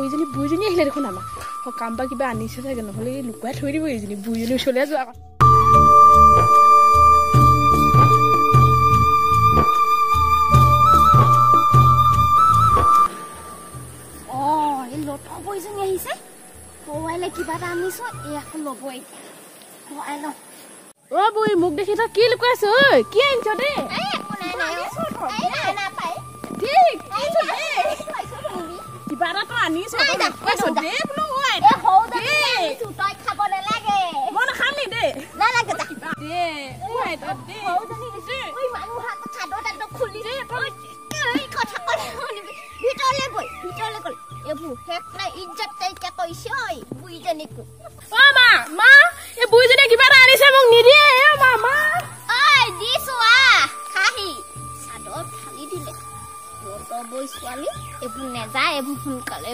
বুইজনী আহিলে দেখোন আমাৰ কাম বা কিবা আনিছে চাগে নহ'লে লুকুৱাই থৈ দিব এইজনী বুইজনী ওচৰলৈ যোৱা বুইজনী আহিছে হৱাইলে কিবা এটা আনিছো এই এখন ল'ব এতিয়া হৱাই ল অ বুই মোক দেখি তই কি লুকুৱাইছ ঐ কি আনিছ দে এই একো নাই নাই না পাই ঠিক আনিছ দে কিবা এটা তই আনিছ তই লুকুৱাইছ দে বোলো ঐ এ হৌ দে আনিছো তই খাব নালাগে মই নাখাম নি দে নালাগে যা দে ঐ তই দে হৌ জনী দিছে ঐ মানুহ হাত চাদৰ তাদৰ খুলি দে তই এই কথা কলে শুনিবি ভিতৰলে গ'ল এবু হেকনা ইজ্জত তাইকে কৈছে ঐ বুইজনীকো অ মা এই বুইজনী কিবা এটা আনিছে মোক নিদিয়ে এ মা ঐ দিছো খাহি চাদৰ ফালি দিলে বই ছোৱালী এবু নেযায় এবু সোনকালে